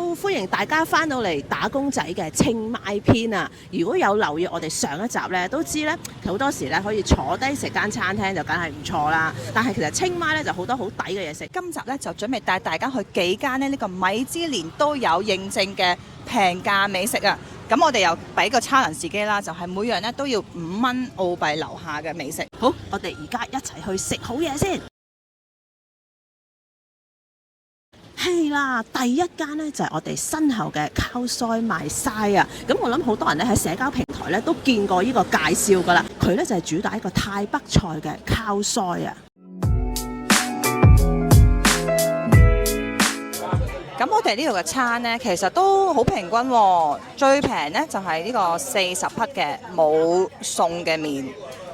都歡迎大家翻到嚟打工仔嘅清邁篇啊！如果有留意我哋上一集呢，都知呢好多時呢可以坐低食間餐廳就梗係唔錯啦。但係其實清邁呢就好多好抵嘅嘢食。今集咧就準備帶大家去幾間呢個米芝蓮都有認證嘅平價美食啊！咁我哋又俾個challenge自己啦，就係每樣咧都要5蚊澳幣樓下嘅美食。好，我哋而家一齊去食好嘢先。係啦，第一間呢就係我哋身後嘅烤腮賣嘥啊！咁我諗好多人咧喺社交平台咧都見過呢個介紹㗎啦。佢咧就係主打一個泰北菜嘅烤腮啊！咁我哋呢度嘅餐呢，其實都好平均喎。最平呢就係呢個40匹嘅冇餸嘅麵，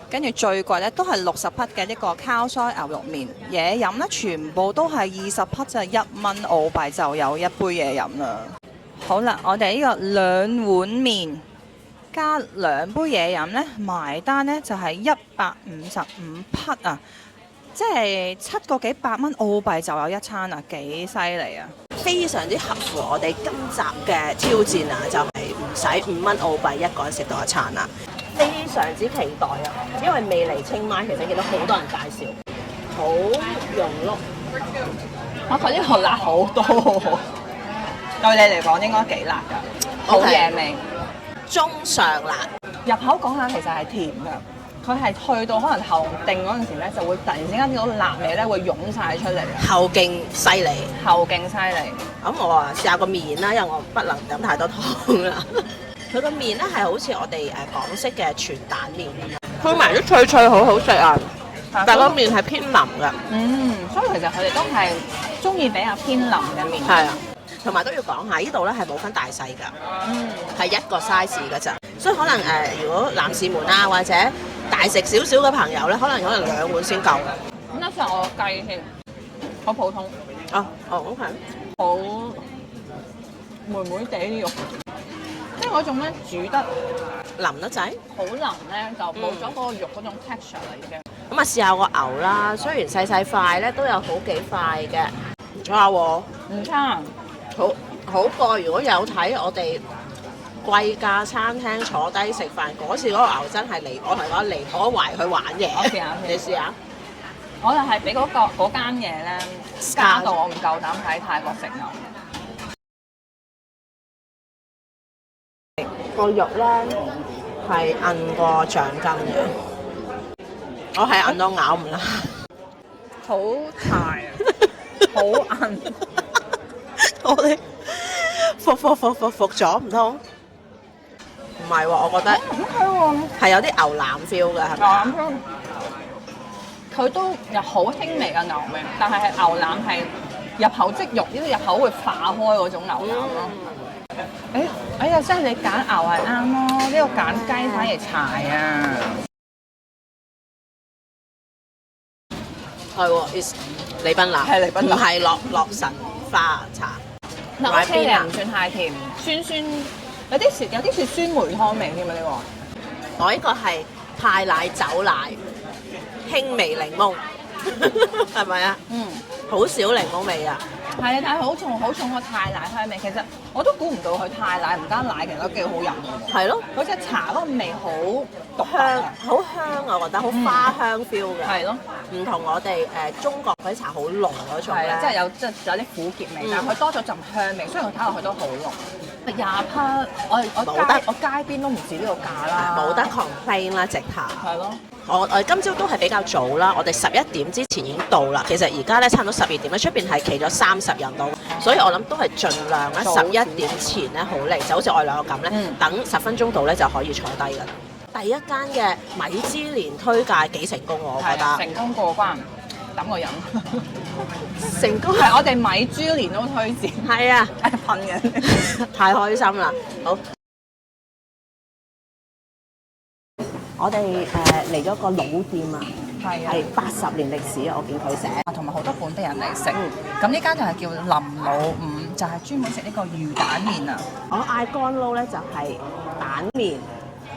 跟住最貴呢都係60匹嘅一個烤腮牛肉麵。嘢飲呢全部都係20匹就1蚊澳幣就有一杯嘢飲啦。好啦，我哋呢個2碗麵加2杯嘢飲呢，埋單呢就係155匹啊！即係7個幾8蚊澳幣就有一餐啊，幾犀利啊！非常之合乎我哋今集嘅挑戰啊，就係唔使5蚊澳幣一個人食到一餐啊！非常之期待啊，因為未嚟清邁，其實見到好多人介紹，好融碌。佢呢個辣好多，對你嚟講應該幾辣㗎，好嘢味，中上辣。入口嗰下其實係甜㗎。佢係去到可能後勁嗰陣時咧，就會突然之間見到辣味咧會湧晒出嚟，後勁犀利，後勁犀利。咁我啊試下個麵啦，因為我不能飲太多湯啦。佢個麵咧係好似我哋港式嘅全蛋麵咁樣，配埋啲脆脆，好好食啊！但係個麵係偏腍㗎。所以其實佢哋都係中意比較偏腍嘅麵。係啊，同埋都要講下，呢度咧係冇分大細㗎，係一個 size 㗎咋。所以可能如果男士們啊或者大食少少嘅朋友咧，可能2碗先夠。咁一陣我計先，好普通。OK。好妹妹地啲肉，即係嗰種咧煮得腍得滯，好腍咧，就冇咗嗰個肉嗰種 texture 啦已經。咁啊試下個牛啦，雖然細細塊咧，都有好幾塊嘅，唔差喎。唔差，好過如果有睇我哋貴價餐廳坐低食飯嗰次嗰個牛真係我同你講離我懷去玩嘢。我試下先，你試下。我就係俾嗰間嘢咧加到我唔夠膽喺泰國食牛。個肉咧係韌過橡筋嘅，我係韌到咬唔甩。好柴啊！好韌。我哋服咗唔通？唔係喎，我覺得係有啲牛腩 feel 嘅，係咪？牛腩佢都有好輕微嘅牛味，但係牛腩係入口即肉，呢啲入口會化開嗰種牛腩咯。哎呀，真係你揀牛係啱咯，呢個揀雞反而柴啊！係喎李賓娜，係李賓娜，唔係洛神花茶。嗱，OK嘅，唔算太甜，酸酸，有啲似酸梅湯味添啊！呢個我呢個係泰奶酒奶，輕微檸檬，係咪啊？好少檸檬味啊！係啊，但係好重個泰奶香味。其實我都估唔到佢泰奶唔加奶，其實都幾好飲嘅。係咯，嗰隻茶嗰個味好獨特香，好香啊！我覺得好花香 feel 嘅。係咯，唔同我哋中國嗰啲茶好濃嗰種咧，即係有啲苦澀味，但係佢多咗陣香味，雖然佢睇落去都好濃。20匹，我街邊都唔止呢個價啦，冇得 complain 啦，直頭。係咯。我哋今朝都係比較早啦，我哋11點之前已經到啦。其實而家咧差唔多12點咧，出邊係企咗30人到，所以我諗都係盡量咧11點前咧好嚟，就好似我哋兩個咁咧，等10分鐘到咧就可以坐低㗎啦。第一間嘅米芝蓮推介幾成功我覺得。成功過關，等我飲。成功係我哋米芝蓮都推薦。係啊，噴嘅，太開心啦！好。我哋嚟咗個老店啊，係80年歷史啊！我見佢寫，同埋好多本地人嚟食。咁呢間就係叫林老五，就係專門食呢個魚蛋麵啊。我嗌乾撈咧就係蛋麵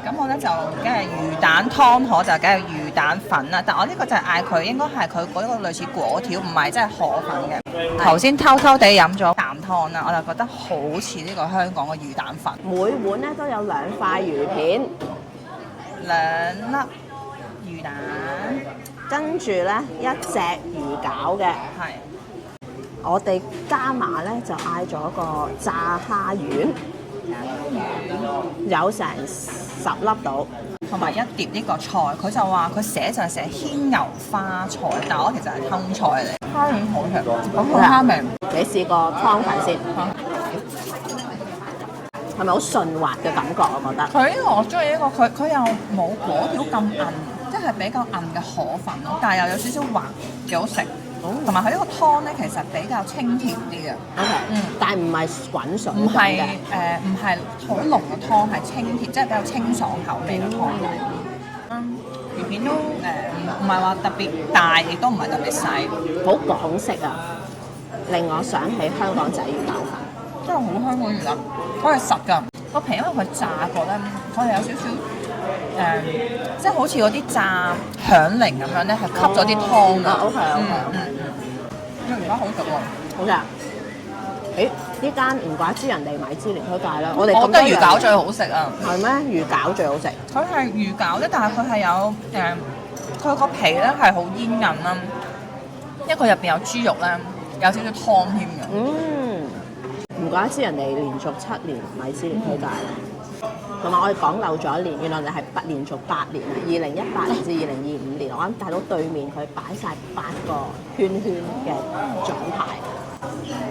咁我咧就梗係魚蛋湯河就梗係魚蛋粉啦，但我呢個就係嗌佢應該係佢嗰個類似果條，唔係真係河粉嘅。頭先偷偷地飲咗啖湯啦，我就覺得好似呢個香港嘅魚蛋粉。每碗咧都有2塊魚片，2粒魚蛋，跟住咧1隻魚餃嘅。係。我哋加碼咧就嗌咗個炸蝦丸，有成10粒到，同埋一碟呢個菜，佢就話佢寫就係寫牽牛花菜，但我其實係通菜嚟。蝦丸好食，好蝦味。你試過湯粉先？係咪好順滑嘅感覺？我覺得佢呢個我中意呢個，佢又冇果條咁韌，即係比較韌嘅河粉咯，但係又有少少滑，幾好食。同埋佢呢個湯咧，其實比較清甜啲嘅。OK，但係唔係滾水唔係唔係好濃嘅湯，係清甜，即係比較清爽口味嘅湯嚟。魚片都唔係話特別大，亦都唔係特別細，好港式啊！令我想起香港仔魚餃粉，真係好香港魚蛋，佢係實㗎個皮，因為佢炸過咧，佢係有少少即係好似嗰啲炸響鈴咁樣咧，係吸咗啲湯㗎。OK，而家好食喎，好食。誒，呢間唔怪之人哋米芝蓮推介啦。我覺得魚餃最好食啊！係咩？魚餃最好食。佢係魚餃咧，但係佢係有佢個皮咧係好煙韌啦，因為佢入邊有豬肉咧，有少少湯添嘅。唔怪之人哋連續7年米芝蓮推介。同埋我哋講漏咗1年，原來你係連續8年啊！2018年至2025年，我啱睇到對面佢擺晒8個圈圈嘅獎牌。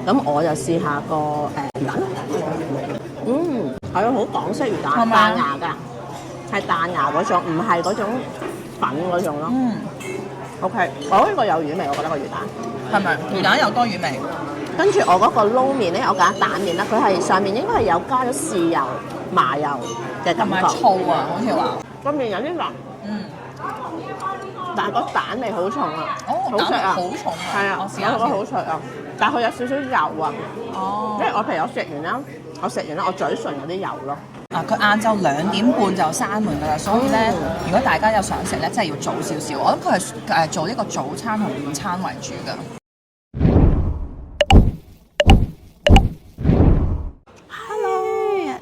咁我就試下個魚蛋。係啊，好港式魚蛋，彈牙㗎，係彈牙嗰種，唔係嗰種粉嗰種咯。OK，我呢個有魚味，我覺得個魚蛋係咪？魚蛋有多魚味。跟住我嗰個撈麵咧，我揀蛋麵啦，佢係上面應該係有加咗豉油、麻油嘅感覺。同埋醋啊，好似話。個麵有啲腍。但係個蛋味好重啊！好食啊！好重啊！係啊，我覺得好脆啊！但係佢有少少油啊。因為我譬如我食完啦，我嘴唇有啲油咯。佢晏晝2點半就閂門㗎啦，所以咧，如果大家有想食咧，真係要早少少。我諗佢係做呢個早餐同午餐為主㗎。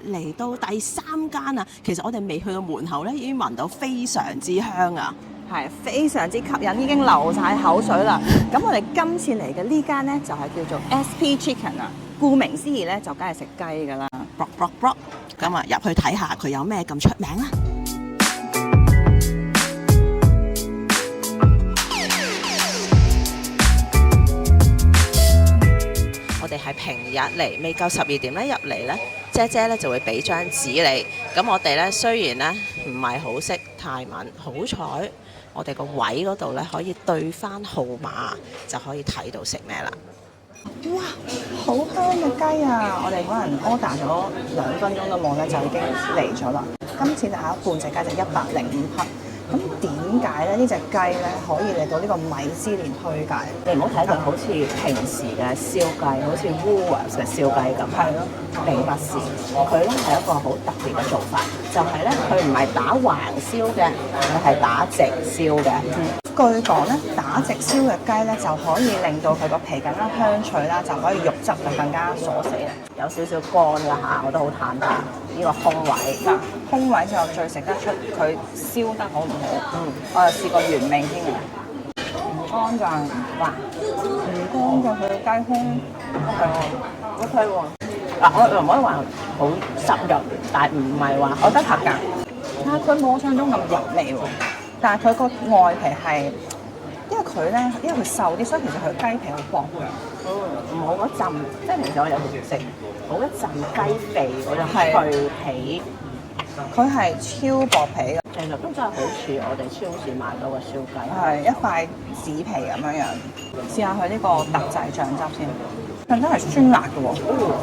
嚟到第3間啊，其實我哋未去到門口咧，已經聞到非常之香啊，係非常之吸引，已經流晒口水啦。咁我哋今次嚟嘅呢間咧就係叫做 SP Chicken 啊，顧名思義咧就梗係食雞㗎啦。咁啊入去睇下佢有咩咁出名啦。我哋係平日嚟，未夠12點咧入嚟咧，姐姐咧就會俾張紙你。咁我哋咧雖然咧唔係好識泰文，好彩我哋個位嗰度咧可以對翻號碼，就可以睇到食咩啦。哇，好香嘅雞啊！我哋可能 order 咗2分鐘都冇咧，就已經嚟咗啦。今次就係半隻雞就105克。咁點解咧？呢隻雞咧可以嚟到呢個米芝蓮推介？你唔好睇佢好似平時嘅燒雞，好似 Woolworths 嘅燒雞咁。係咯，並不是。佢咧係一個好特別嘅做法，就係咧佢唔係打橫燒嘅，佢係打直燒嘅。據講咧，打直燒嘅雞咧就可以令到佢個皮更加香脆啦，就可以肉質就更加鎖死啦。有少少乾㗎嚇，我都好坦白。呢個空位嗱，空位就最食得出佢燒得好唔好。我又試過原味添嘅，唔乾㗎，哇，唔乾㗎，佢嘅雞胸 OK 喎。嗱，我又唔可以話好濕潤，但係唔係話我覺得合格。但係佢冇我想像中咁油膩喎。但係佢個外皮係，因為佢瘦啲，所以其實佢雞皮好薄㗎。唔好嗰陣，即係其實我有時食好一陣雞肥嗰種脆皮，佢係超薄皮嘅。其實都真係好似我哋超市買到嘅燒雞，係一塊紙皮咁樣。試下佢呢個特製醬汁先，真係酸辣嘅喎。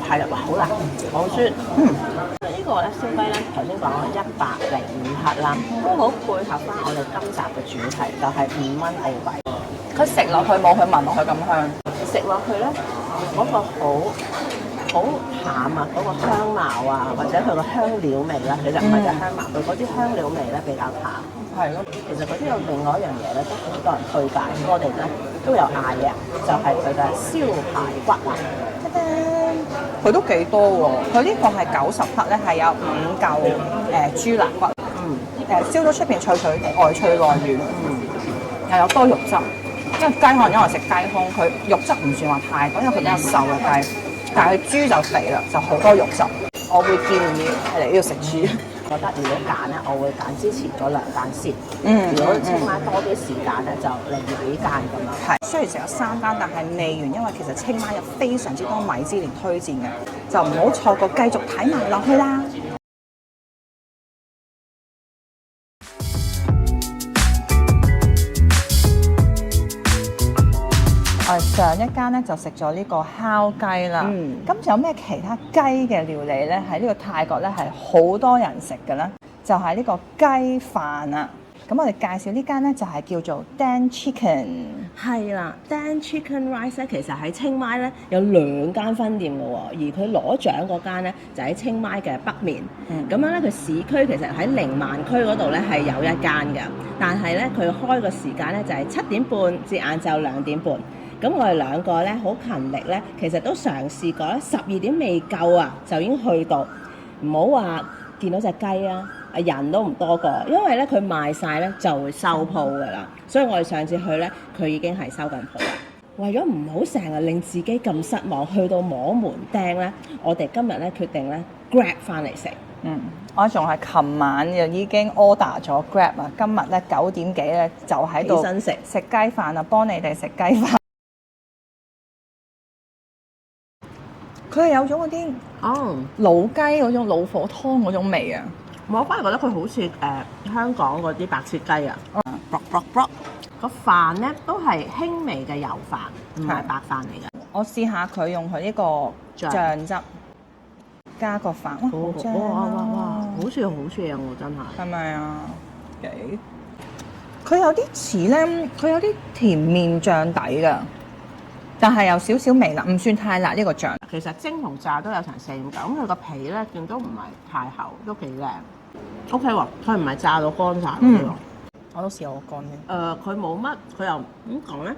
係啦，哇，好辣，好酸。呢個咧燒雞咧，頭先講105克啦，都好配合翻我哋今集嘅主題，就係5蚊澳幣。佢食落去冇佢聞落去咁香，食落去咧嗰個好好淡啊，嗰、個香茅啊，或者佢個香料味啦，其實唔係隻香茅，佢嗰啲香料味咧比較淡。係咯，其實嗰啲有另外一樣嘢咧，都好多人推介，我哋咧都有嗌嘅，就係佢嘅燒排骨啊。佢都幾多喎，佢呢個係90克咧，係有5嚿豬肋骨，燒到出邊脆脆，外脆內軟，又有多肉汁。因為雞可能因為食雞胸，佢肉汁唔算話太多，因為佢比較瘦嘅雞，但係佢豬就肥啦，就好多肉汁。我會建議係嚟呢度食豬。覺得如果揀咧，我會揀之前嗰2間先。如果清邁多啲時間咧，就嚟幾間咁樣。係，雖然食咗3間，但係未完，因為其實清邁有非常之多米芝蓮推薦嘅，就唔好錯過，繼續睇埋落去啦。我哋上一間咧就食咗呢個烤雞啦，咁有咩其他雞嘅料理咧？喺呢個泰國咧係好多人食嘅咧，就係呢個雞飯啊。咁我哋介紹呢間咧就係叫做 Dan Chicken。係啦，Dan Chicken Rice 咧，其實喺清邁咧有2間分店嘅喎，而佢攞獎嗰間咧就喺清邁嘅北面。咁樣咧，佢市區其實喺寧曼區嗰度咧係有一間嘅，但係咧佢開個時間咧就係7點半至晏晝2點半。咁我哋2個咧好勤力咧，其實都嘗試過咧12點未夠啊，就已經去到。唔好話見到隻雞啊，人都唔多過，因為咧佢賣晒咧就會收鋪噶啦。所以我哋上次去咧，佢已經係收緊鋪啦。為咗唔好成日令自己咁失望，去到摸門釘咧，我哋今日咧決定咧 Grab 翻嚟食。我仲係琴晚就已經 order 咗 Grab 啊，今日咧9點幾咧就喺度食雞飯啊，幫你哋食雞飯。佢係有種嗰啲老雞嗰種老火湯嗰種味啊！我反而覺得佢好似香港嗰啲白切雞啊，個飯咧都係輕微嘅油飯，唔係白飯嚟嘅。我試下佢用佢呢個醬汁加個飯，哇！好正啊！好似好正喎，真係。係咪啊？佢有啲似咧，佢有啲甜麵醬底㗎。但係有少少微辣，唔算太辣呢個醬。其實蒸同炸都有成4-5嚿，咁佢個皮咧見都唔係太厚，都幾靚。OK 喎，佢唔係炸到乾晒嗰啲喎。我都試過乾嘅。佢冇乜，佢又點講咧？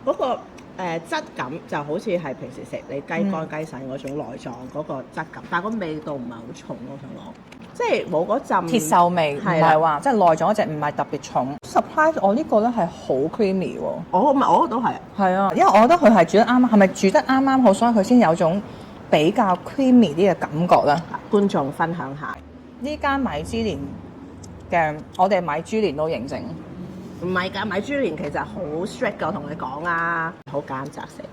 嗰個質感就好似係平時食你雞乾雞腎嗰種內臟嗰個質感，但係個味道唔係好重咯，我想講。即係冇嗰陣鐵鏽味，唔係話即係內臟嗰隻唔係特別重。Surprise！我呢個咧係好 creamy 喎。我都係。係啊，因為我覺得佢係煮得啱，係咪煮得啱啱好，所以佢先有種比較 creamy 啲嘅感覺咧。觀眾分享下呢間米芝蓮嘅，我哋米芝蓮都認證。唔係㗎，米芝蓮其實好 strict 㗎，我同你講啊，好揀擇食。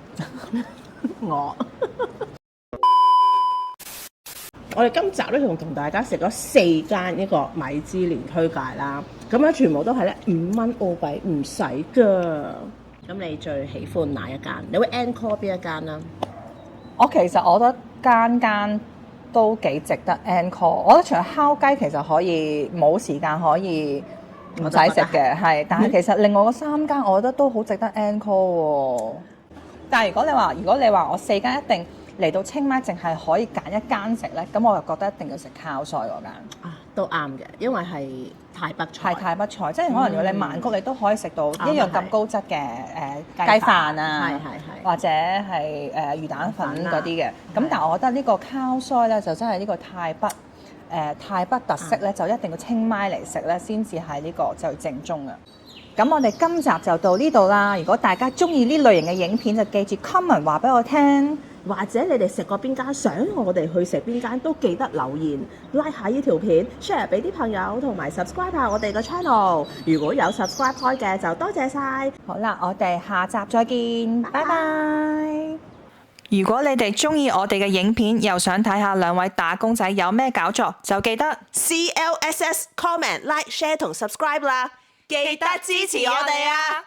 我哋今集咧仲同大家食咗4間呢個米芝蓮推介啦，咁咧全部都係咧5蚊澳幣唔使㗎。咁你最喜歡哪一間？你會 encore 邊一間啦？我其實我覺得間間都幾值得 encore。我覺得除咗烤雞其實可以冇時間可以唔使食嘅，係。但係其實另外嗰3間我覺得都好值得 encore 喎。但係如果你話我4間一定嚟到清邁淨係可以揀一間食咧，咁我就覺得一定要食烤菜嗰間。都啱嘅，因為係泰北菜。係泰北菜，即係可能如果你曼谷你都可以食到一樣咁高質嘅雞飯啊，或者係魚蛋粉嗰啲嘅。咁但係我覺得呢個烤菜咧就真係呢個泰北特色咧，就一定要清邁嚟食咧先至係呢個最正宗嘅。咁我哋今集就到呢度啦。如果大家中意呢類型嘅影片，就記住 comment 話俾我聽。或者你哋食過邊間，想我哋去食邊間，都記得留言 like 下呢條片 share 俾啲朋友，同埋 subscribe 下我哋個 channel。如果有 subscribe 開嘅就多謝晒。好啦，我哋下集再見，拜拜。如果你哋中意我哋嘅影片，又想睇下兩位打工仔有咩搞作，就記得 CLSS comment like share 同 subscribe 啦，記得支持我哋啊！